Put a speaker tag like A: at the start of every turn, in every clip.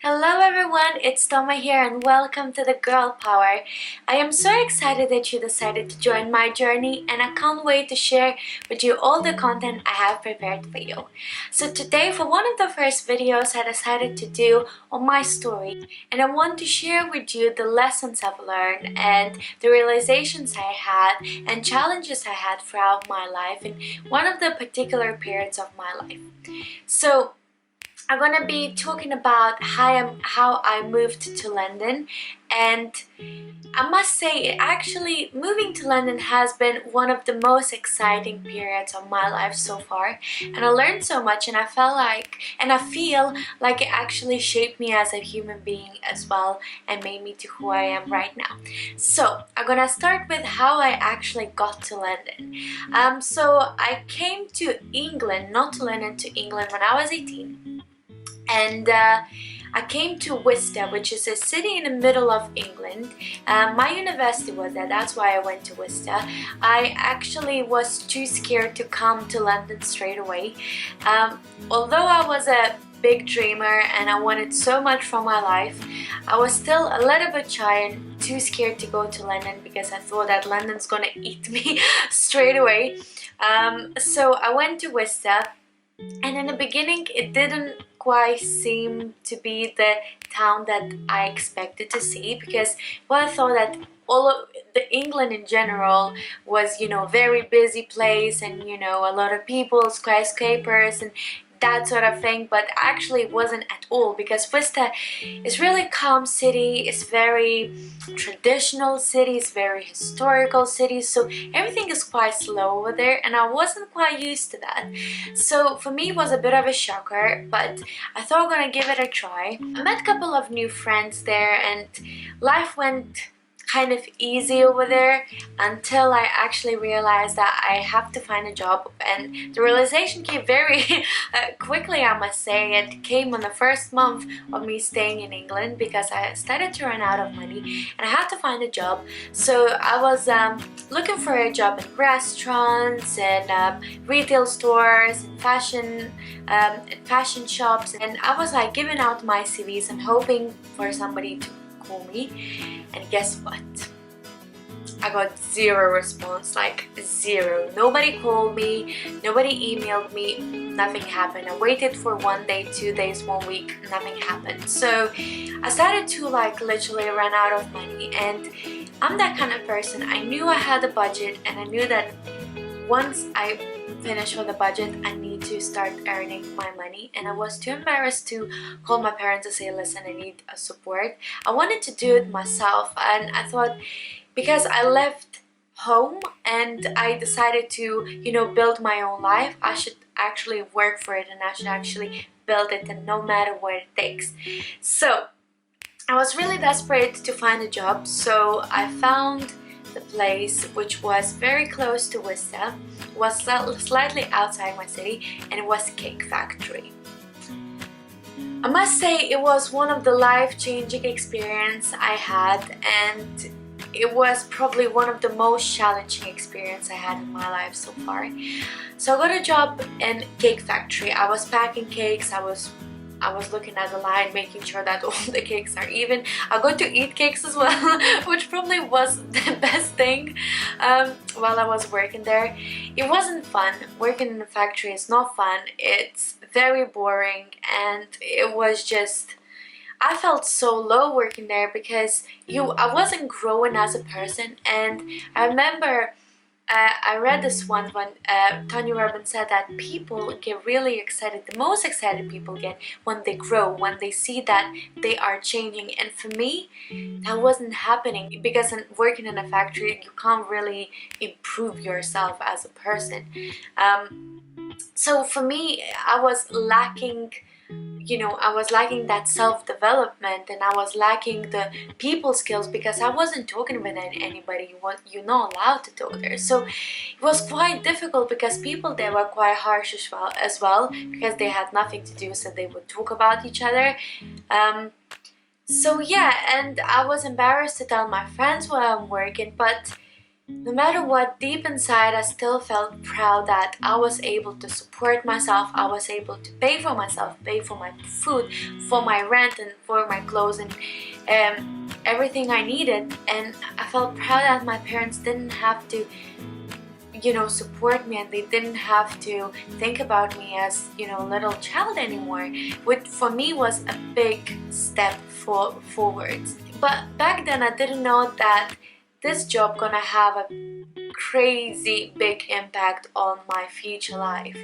A: Hello everyone, it's Toma here and welcome to the Girl Power. I am so excited that you decided to join my journey and I can't wait to share with you all the content I have prepared for you. So today for one of the first videos I decided to do on my story, and I want to share with you the lessons I've learned and the realizations I had and challenges I had throughout my life in one of the particular periods of my life. So I'm gonna be talking about how I moved to London, and I must say actually moving to London has been one of the most exciting periods of my life so far, and I learned so much, and I feel like it actually shaped me as a human being as well and made me to who I am right now. So I'm gonna start with how I actually got to London. So I came to England, not to London, to England when I was 18. And I came to Worcester, which is a city in the middle of England. My university was there, that's why I went to Worcester. I actually was too scared to come to London straight away. Although I was a big dreamer and I wanted so much from my life, I was still a little bit shy and too scared to go to London because I thought that London's gonna eat me straight away. So I went to Worcester, and in the beginning it didn't quite seem to be the town that I expected to see, because I thought that all of the England in general was, very busy place, and a lot of people, skyscrapers and that sort of thing, but actually it wasn't at all, because Worcester is really calm city, it's very traditional city, it's very historical city, so everything is quite slow over there, and I wasn't quite used to that. So for me it was a bit of a shocker, but I thought I'm gonna give it a try. I met a couple of new friends there and life went kind of easy over there until I actually realized that I have to find a job, and the realization came very quickly, I must say. It came on the first month of me staying in England, because I started to run out of money and I had to find a job. So I was looking for a job in restaurants and retail stores and fashion shops, and I was like giving out my CVs and hoping for somebody to call me. And guess what? I got zero response, like zero. Nobody called me, nobody emailed me, nothing happened. I waited for 1 day, 2 days, 1 week, nothing happened. So I started to literally run out of money, and I'm that kind of person. I knew I had a budget, and I knew that once I finish with the budget I need to start earning my money, and I was too embarrassed to call my parents to say, listen, I need a support. I wanted to do it myself, and I thought, because I left home and I decided to build my own life, I should actually work for it and I should actually build it, and no matter what it takes. So I was really desperate to find a job, so I found the place, which was very close to Worcester, was slightly outside my city, and it was Cake Factory. I must say it was one of the life-changing experiences I had, and it was probably one of the most challenging experiences I had in my life so far. So I got a job in Cake Factory. I was packing cakes, I was looking at the line, making sure that all the cakes are even. I got to eat cakes as well, which probably was the best thing while I was working there. It wasn't fun. Working in a factory is not fun. It's very boring, and it was just, I felt so low working there, because I wasn't growing as a person. And I remember I read this one when Tony Robbins said that people get really excited, the most excited people get when they grow, when they see that they are changing. And for me, that wasn't happening, because working in a factory, you can't really improve yourself as a person. So for me, I was lacking that self-development, and I was lacking the people skills, because I wasn't talking with anybody. You're not allowed to talk there. So it was quite difficult, because people there were quite harsh as well, because they had nothing to do, so they would talk about each other. So yeah, and I was embarrassed to tell my friends where I'm working, but no matter what, deep inside I still felt proud that I was able to support myself. I was able to pay for myself, pay for my food, for my rent, and for my clothes, and everything I needed. And I felt proud that my parents didn't have to, support me, and they didn't have to think about me as, a little child anymore, which for me was a big step forwards. But back then I didn't know that this job gonna have a crazy big impact on my future life.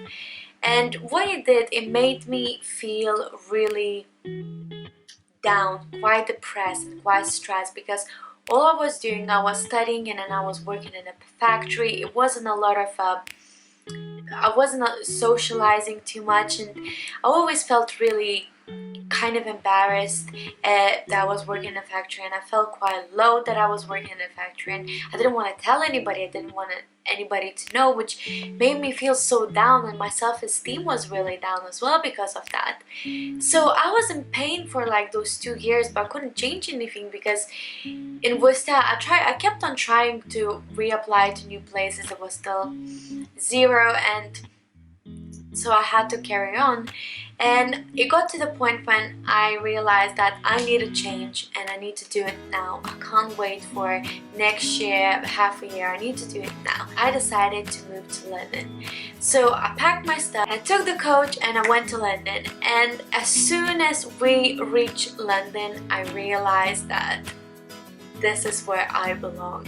A: And what it did, it made me feel really down, quite depressed and quite stressed, because all I was doing, I was studying and then I was working in a factory. It wasn't a lot of I wasn't socializing too much, and I always felt really kind of embarrassed that I was working in a factory, and I felt quite low that I was working in a factory, and I didn't want to tell anybody. I didn't want anybody to know, which made me feel so down, and my self-esteem was really down as well because of that. So I was in pain for like those 2 years, but I couldn't change anything because in Worcester I kept on trying to reapply to new places. It was still zero, and so I had to carry on. And it got to the point when I realized that I need a change and I need to do it now. I can't wait for next year, half a year. I need to do it now. I decided to move to London. So I packed my stuff, I took the coach and I went to London. And as soon as we reached London, I realized that this is where I belong.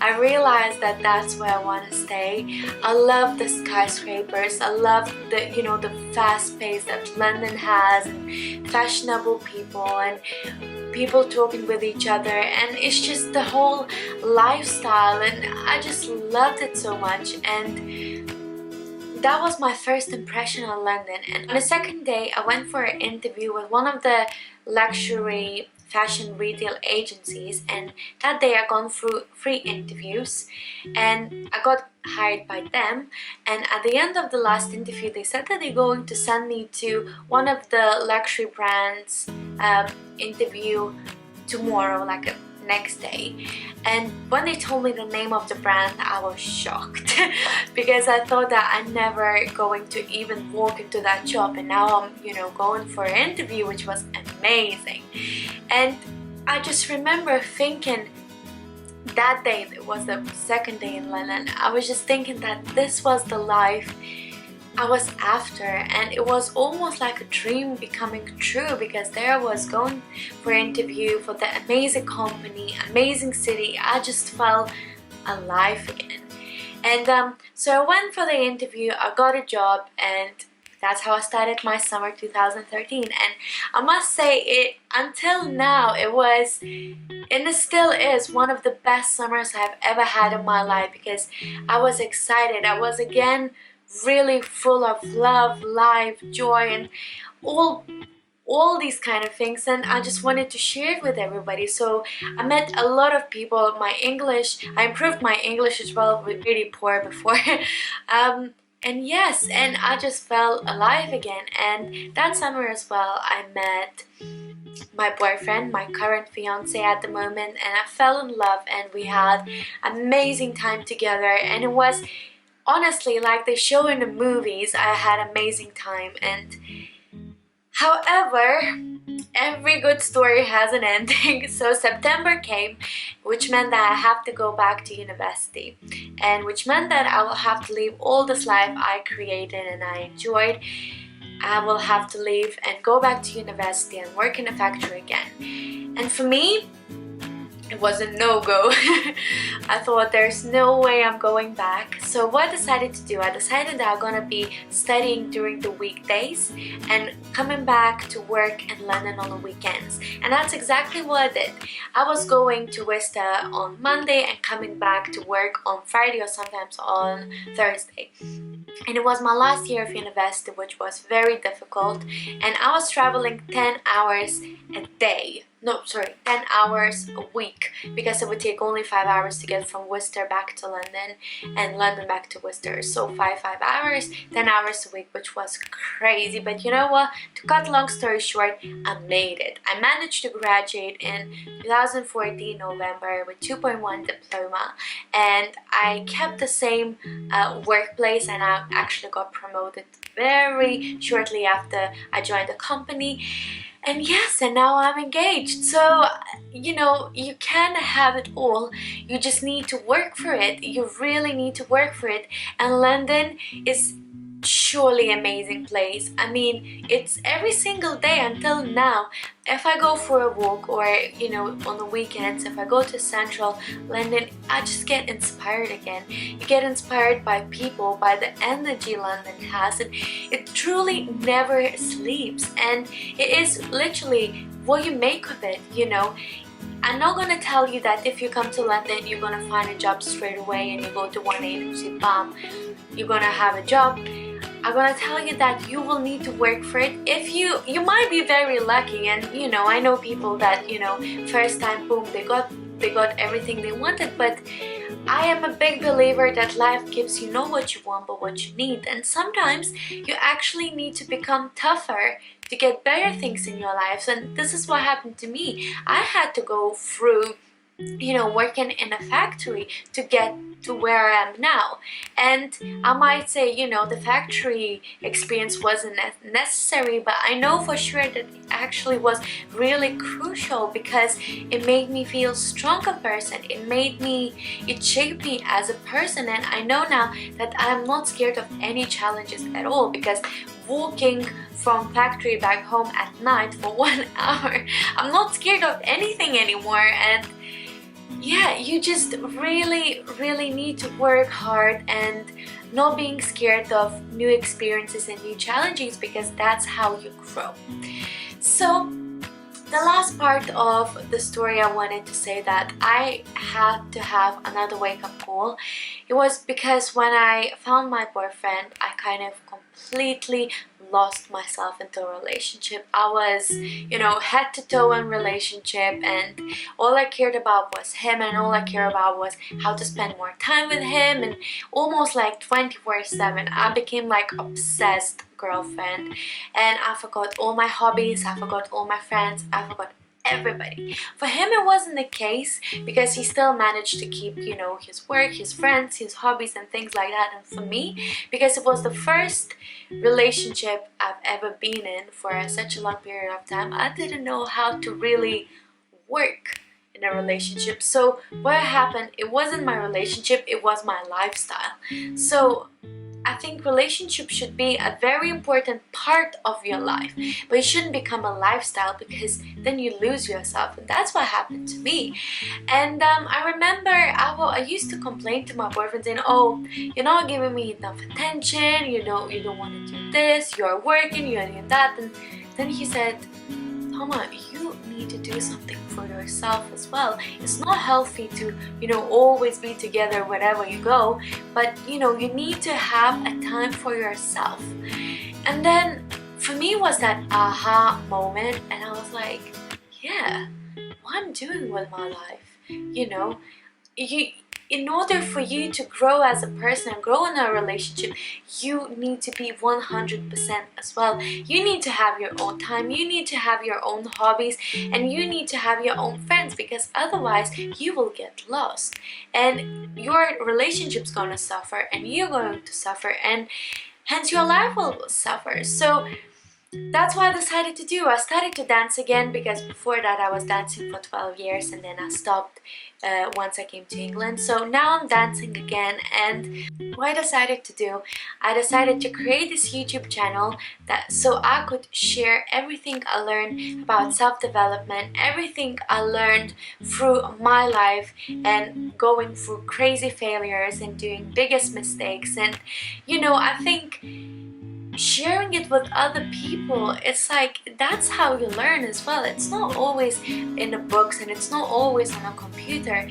A: I realized that that's where I want to stay. I love the skyscrapers. I love the fast pace that London has, and fashionable people and people talking with each other, and it's just the whole lifestyle, and I just loved it so much. And that was my first impression on London. And on the second day I went for an interview with one of the luxury fashion retail agencies, and that day I gone through 3 interviews and I got hired by them. And at the end of the last interview they said that they're going to send me to one of the luxury brands interview tomorrow, like a next day. And when they told me the name of the brand, I was shocked because I thought that I'm never going to even walk into that shop, and now I'm going for an interview, which was amazing. And I just remember thinking that day, it was the second day in London, I was just thinking that this was the life I was after, and it was almost like a dream becoming true, because there I was going for an interview for the amazing company, amazing city. I just felt alive again. And so I went for the interview, I got a job, and that's how I started my summer 2013. And I must say, it until now it was, and it still is, one of the best summers I've ever had in my life, because I was excited. I was again really full of love, life, joy, and all these kind of things, and I just wanted to share it with everybody. So I met a lot of people. I improved my English as well. We were really poor before. And yes, and I just felt alive again. And that summer as well I met my boyfriend, my current fiance at the moment, and I fell in love, and we had amazing time together. And it was honestly like they show in the movies. I had amazing time. And however, every good story has an ending. So September came, which meant that I have to go back to university, and which meant that I will have to leave all this life I created and I enjoyed. I will have to leave and go back to university and work in a factory again. And for me, it was a no-go. I thought there's no way I'm going back. So what I decided to do, I decided that I'm gonna be studying during the weekdays and coming back to work in London on the weekends. And that's exactly what I did. I was going to Worcester on Monday and coming back to work on Friday or sometimes on Thursday. And it was my last year of university, which was very difficult, and I was traveling 10 hours a day no, sorry, 10 hours a week, because it would take only 5 hours to get from Worcester back to London and London back to Worcester. So 5 hours, 10 hours a week, which was crazy. But you know what? To cut long story short, I made it. I managed to graduate in 2014 November with 2.1 diploma, and I kept the same workplace, and I actually got promoted very shortly after I joined the company. And yes, and now I'm engaged. So, you know, you can have it all. You just need to work for it. You really need to work for it. And London is surely amazing place. I mean, it's every single day until now. If I go for a walk, or you know, on the weekends, if I go to central London, I just get inspired again. You get inspired by people, by the energy London has, and it truly never sleeps. And it is literally what you make of it, you know. I'm not gonna tell you that if you come to London you're gonna find a job straight away and you go to one agency, bam, you're gonna have a job. I'm gonna tell you that you will need to work for it. If you might be very lucky, and you know, I know people that, you know, first time, boom, they got everything they wanted. But I am a big believer that life gives you not what you want but what you need, and sometimes you actually need to become tougher to get better things in your lives. And this is what happened to me. I had to go through, you know, working in a factory to get to where I am now. And I might say, you know, the factory experience wasn't necessary, but I know for sure that it actually was really crucial, because it made me feel stronger person. It shaped me as a person. And I know now that I'm not scared of any challenges at all, because walking from factory back home at night for 1 hour, I'm not scared of anything anymore. And yeah, you just really need to work hard and not being scared of new experiences and new challenges, because that's how you grow. So the last part of the story, I wanted to say that I had to have another wake-up call. It was because when I found my boyfriend, I kind of completely lost myself into a relationship. I was, you know, head to toe in relationship, and all I cared about was him, and all I cared about was how to spend more time with him, and almost like 24/7. I became like obsessed girlfriend, and I forgot all my hobbies, I forgot all my friends, I forgot everybody. For him it wasn't the case, because he still managed to keep, you know, his work, his friends, his hobbies and things like that. And for me, because it was the first relationship I've ever been in for such a long period of time, I didn't know how to really work in a relationship. So what happened, it wasn't my relationship, it was my lifestyle. So I think relationship should be a very important part of your life, but it shouldn't become a lifestyle, because then you lose yourself. And that's what happened to me. And I remember I used to complain to my boyfriend saying, oh, you're not giving me enough attention, you don't want to do this, you're working, you're doing that. And then he said, Toma, you need to do something for yourself as well. It's not healthy to, you know, always be together wherever you go, but you know, you need to have a time for yourself. And then for me was that aha moment, and I was like, yeah, what I'm doing with my life, you know, in order for you to grow as a person and grow in a relationship, you need to be 100% as well. You need to have your own time, you need to have your own hobbies, and you need to have your own friends, because otherwise you will get lost and your relationship's gonna suffer and you're going to suffer, and hence your life will suffer. So that's what I decided to do. I started to dance again, because before that I was dancing for 12 years and then I stopped once I came to England. So now I'm dancing again, and what I decided to do, I decided to create this YouTube channel so I could share everything I learned about self-development, everything I learned through my life and going through crazy failures and doing biggest mistakes. And you know, I think sharing it with other people, it's like that's how you learn as well. It's not always in the books and it's not always on a computer.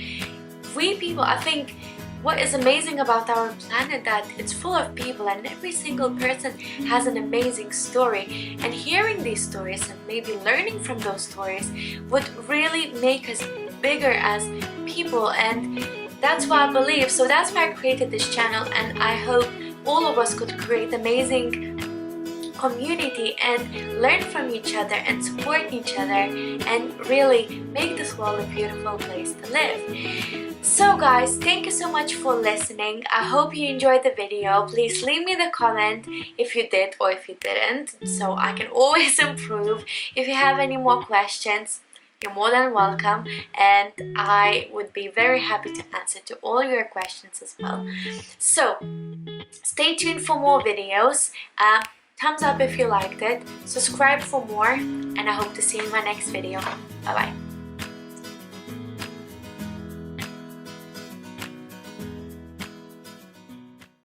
A: We people, I think what is amazing about our planet, that it's full of people and every single person has an amazing story, and hearing these stories and maybe learning from those stories would really make us bigger as people. And that's what I believe. So that's why I created this channel, and I hope all of us could create amazing community and learn from each other and support each other and really make this world a beautiful place to live. So guys, thank you so much for listening. I hope you enjoyed the video. Please leave me the comment if you did or if you didn't, so I can always improve. If you have any more questions, you're more than welcome, and I would be very happy to answer to all your questions as well. So stay tuned for more videos. Thumbs up if you liked it, subscribe for more, and I hope to see you in my next video. Bye bye.